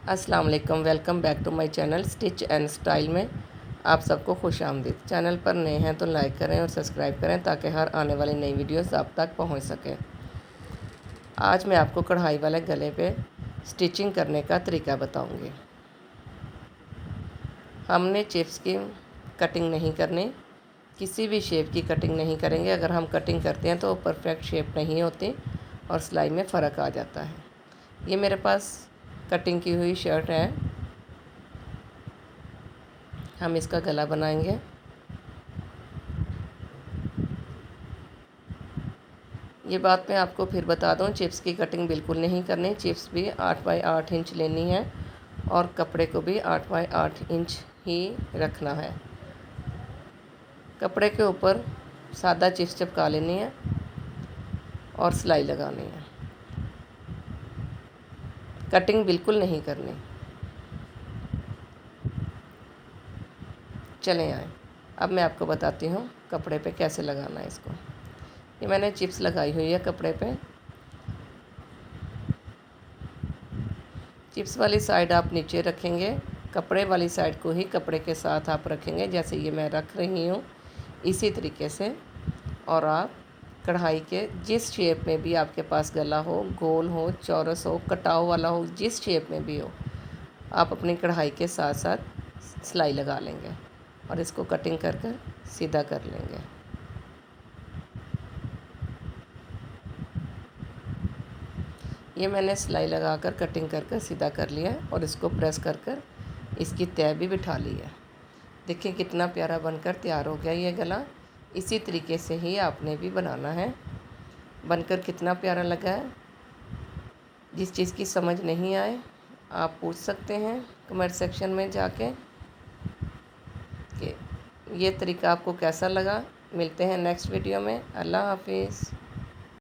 अस्सलाम वालेकुम, welcome back to my channel stitch and style में आप सबको खुश आमदीद। चैनल पर नए हैं तो लाइक करें और सब्सक्राइब करें ताकि हर आने वाली नई वीडियोस आप तक पहुंच सके। आज मैं आपको कढ़ाई वाले गले पे स्टिचिंग करने का तरीका बताऊंगी। हमने चिप्स की कटिंग नहीं करनी, किसी भी शेप की कटिंग नहीं करेंगे। अगर हम कटिंग करते हैं तो परफेक्ट शेप नहीं होती और सिलाई में फ़र्क आ जाता है। ये मेरे पास कटिंग की हुई शर्ट है, हम इसका गला बनाएंगे। ये बात मैं आपको फिर बता दूं, चिप्स की कटिंग बिल्कुल नहीं करनी। चिप्स भी 8 बाई 8 इंच लेनी है और कपड़े को भी 8 बाई 8 इंच ही रखना है। कपड़े के ऊपर सादा चिप्स चिपका लेनी है और सिलाई लगानी है। कटिंग बिल्कुल नहीं करनी। चलें आए, अब मैं आपको बताती हूँ कपड़े पे कैसे लगाना है इसको। ये मैंने चिप्स लगाई हुई है कपड़े पे। चिप्स वाली साइड आप नीचे रखेंगे, कपड़े वाली साइड को ही कपड़े के साथ आप रखेंगे, जैसे ये मैं रख रही हूँ इसी तरीके से। और आप कढ़ाई के जिस शेप में भी आपके पास गला हो, गोल हो, चौरस हो, कटाव वाला हो, जिस शेप में भी हो, आप अपनी कढ़ाई के साथ साथ सिलाई लगा लेंगे और इसको कटिंग कर कर सीधा कर लेंगे। ये मैंने सिलाई लगाकर कटिंग कर कर सीधा कर लिया है और इसको प्रेस कर कर इसकी तय भी बिठा ली है। देखिए कितना प्यारा बनकर तैयार हो गया ये गला। इसी तरीके से ही आपने भी बनाना है। बनकर कितना प्यारा लगा है। जिस चीज़ की समझ नहीं आए आप पूछ सकते हैं कमेंट सेक्शन में जाके कि ये तरीका आपको कैसा लगा। मिलते हैं नेक्स्ट वीडियो में। अल्लाह हाफिज़।